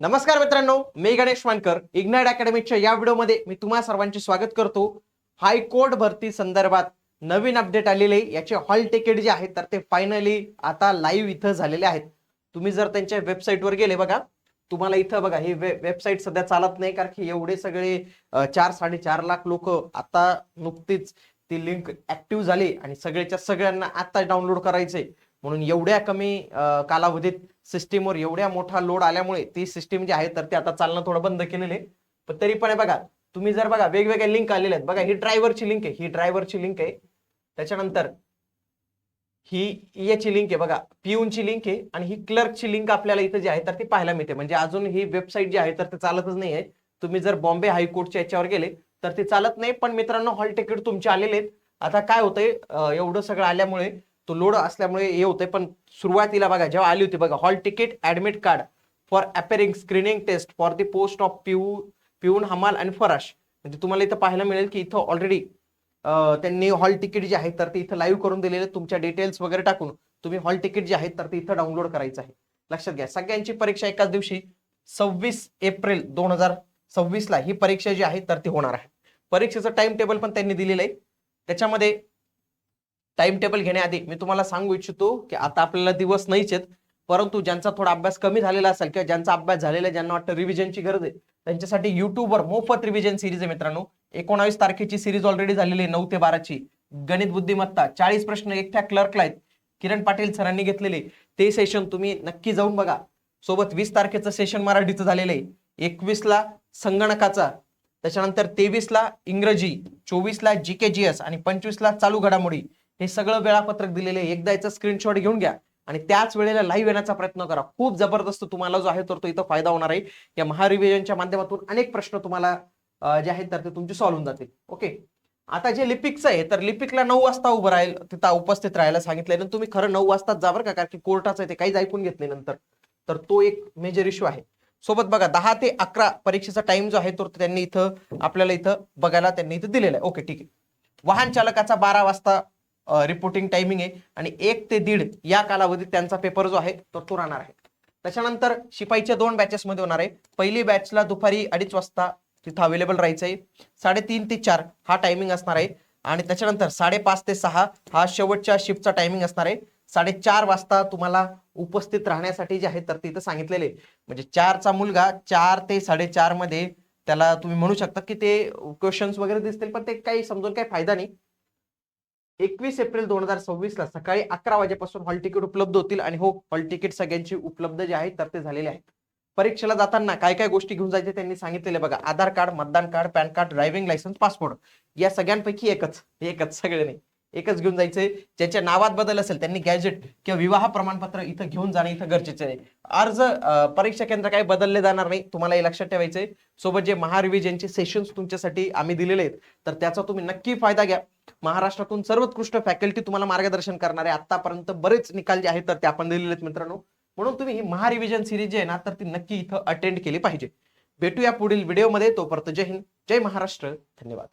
नमस्कार मित्रांनो, मी गणेश मानकर. इग्नाइट अकॅडमीच्या या व्हिडिओमध्ये मी तुम्हा सर्वांचे स्वागत करतो. हायकोर्ट भरती संदर्भात नवीन अपडेट आलेले, याचे हॉल तिकीट जे आहेत तर ते फायनली आता लाईव्ह इथं झालेले आहेत. तुम्ही जर त्यांच्या वेबसाईटवर गेले बघा, तुम्हाला इथं बघा ही वेबसाईट सध्या चालत नाही, कारण की एवढे सगळे 4-4.5 लाख लोक आता नुकतीच ती लिंक ऍक्टिव्ह झाली आणि सगळ्याच्या सगळ्यांना आता डाउनलोड करायचे. म्हणून एवढ्या कमी कालावधीत सिस्टीमवर एवढ्या मोठा लोड आल्यामुळे ती सिस्टीम जी आहे तर ते आता चालणं थोडं बंद केलेलं आहे. पण तरी पण बघा, तुम्ही जर बघा वेगवेगळ्या लिंक आलेल्या आहेत बघा. ही ड्रायव्हरची लिंक आहे, ही ड्रायव्हरची लिंक आहे. त्याच्यानंतर ही याची लिंक आहे बघा, पिऊनची लिंक आहे. आणि ही क्लर्कची लिंक आपल्याला इथं जी आहे तर ती पाहायला मिळते. म्हणजे अजून ही वेबसाईट जी आहे तर ते चालतच नाही आहे. तुम्ही जर बॉम्बे हायकोर्टच्या याच्यावर गेले तर ते चालत नाही. पण मित्रांनो, हॉल तिकीट तुमचे आलेले आहेत. आता काय होतंय, एवढं सगळं आल्यामुळे तो लोड असल्यामुळे हे होतंय. पण सुरुवातीला बघा जेव्हा आली होती बघा, hall ticket admit card for appearing screening test for the post of peon हमाल आणि फराश, म्हणजे तुम्हाला इथं पाहायला मिळेल की इथं ऑलरेडी त्यांनी हॉल तिकीट जे आहे तर ते इथं लाईव्ह करून दिलेले. तुमच्या डिटेल्स वगैरे टाकून तुम्ही हॉल तिकीट जे आहे तर ते इथं डाउनलोड करायचं आहे. लक्षात घ्या, सगळ्यांची परीक्षा एकाच दिवशी 26 एप्रिल 2026 ला ही परीक्षा जी आहे तर ती होणार आहे. परीक्षेचं टाइम टेबल पण त्यांनी दिलेलं आहे. त्याच्यामध्ये टाइम टेबल घेण्याआधी मी तुम्हाला सांगू इच्छितो की आता आपल्याला दिवस नाहीच आहेत, परंतु ज्यांचा थोडा अभ्यास कमी झालेला असेल किंवा ज्यांचा अभ्यास झालेला आहे, ज्यांना वाटतं रिव्हिजनची गरज आहे, त्यांच्यासाठी युट्यूबवर मोफत रिव्हिजन सिरीज आहे मित्रांनो. 19 तारखेची सिरीज ऑलरेडी झालेली आहे, 9 ते 12 गणित बुद्धिमत्ता 40 प्रश्न एकट्या क्लर्कला आहेत, किरण पाटील सरांनी घेतलेले. ते सेशन तुम्ही नक्की जाऊन बघा. सोबत 20 तारखेचं सेशन मराठीचं झालेलं आहे, 21 ला संगणकाचा, त्याच्यानंतर 23 ला इंग्रजी, 24 ला जीके जीएस आणि 25 ला चालू घडामोडी. हे सगळं वेळापत्रक दिलेले आहे. एकदा याचा स्क्रीनशॉट घेऊन घ्या आणि त्याच वेळेला लाईव्ह येण्याचा प्रयत्न करा. खूप जबरदस्त तुम्हाला जो आहे तर तो इथं फायदा होणार आहे. या महारिव्हिजनच्या माध्यमातून अनेक प्रश्न तुम्हाला जे आहेत तर ते तुमचे सॉल्व्ह होऊन जातील. ओके, आता जे लिपिकचं आहे तर लिपिकला 9 वाजता उभं राहील, तिथं उपस्थित राहायला सांगितलंय. तुम्ही खरं 9 वाजताच जा बरं का, कारण की कोर्टाचं आहे ते काहीच ऐकून घेतले नंतर, तर तो एक मेजर इश्यू आहे. सोबत बघा 10 ते 11 परीक्षेचा टाइम जो आहे तो त्यांनी इथं आपल्याला इथं बघायला त्यांनी इथं दिलेला आहे. ओके, ठीक आहे. वाहन चालकाचा 12 वाजता रिपोर्टिंग टायमिंग आहे आणि 1 ते 1.5 या कालावधीत त्यांचा पेपर जो आहे तो राहणार आहे. त्याच्यानंतर शिपाईच्या 2 बॅचेस मध्ये होणार आहे. पहिली बॅचला दुपारी 2:30 वाजता तिथं अवेलेबल राहायचं आहे. 3:30 ते 4 हा टायमिंग असणार आहे. आणि त्याच्यानंतर 5:30 ते 6 हा शेवटच्या शिफ्टचा टायमिंग असणार आहे. 4:30 वाजता तुम्हाला उपस्थित राहण्यासाठी जे आहे तर तिथं सांगितलेले. म्हणजे 4चा मुलगा 4 ते 4:30 मध्ये त्याला तुम्ही म्हणू शकता की ते क्वेश्चन्स वगैरे दिसतील, पण ते काही समजून काही फायदा नाही. 21 एप्रिल 2026 ला सकाळी 11 वाजेपासून हॉल तिकीट उपलब्ध होतील. आणि हो, हॉल तिकीट सगळ्यांची उपलब्ध जे आहेत तर ते झालेले आहेत. परीक्षेला जाताना काय काय गोष्टी घेऊन जायचे त्यांनी सांगितलेले बघा. आधार कार्ड, मतदान card, pan card, driving licence, passport, या सगळ्यांपैकी एकच सगळे नाही, एकच घेऊन जायचे. ज्याच्या नावात बदल असेल त्यांनी गॅजेट किंवा विवाह प्रमाणपत्र इथं घेऊन जाणे इथं गरजेचे आहे. अर्ज परीक्षा केंद्र काही बदलले जाणार नाही, तुम्हाला हे लक्षात ठेवायचंय. सोबत जे महारिव्हिजनचे सेशन्स तुमच्यासाठी आम्ही दिलेले आहेत तर त्याचा तुम्ही नक्की फायदा घ्या. महाराष्ट्रातून सर्वोत्कृष्ट फॅकल्टी तुम्हाला मार्गदर्शन करणारे आतापर्यंत बरेच निकाल जे आहेत तर ते आपण दिलेले आहेत मित्रांनो. म्हणून तुम्ही ही महारिव्हिजन सिरीज जी आहे ना तर ती नक्की इथं अटेंड केली पाहिजे. भेटूया पुढील व्हिडिओमध्ये. तोपर्यंत जय हिंद, जय महाराष्ट्र, धन्यवाद.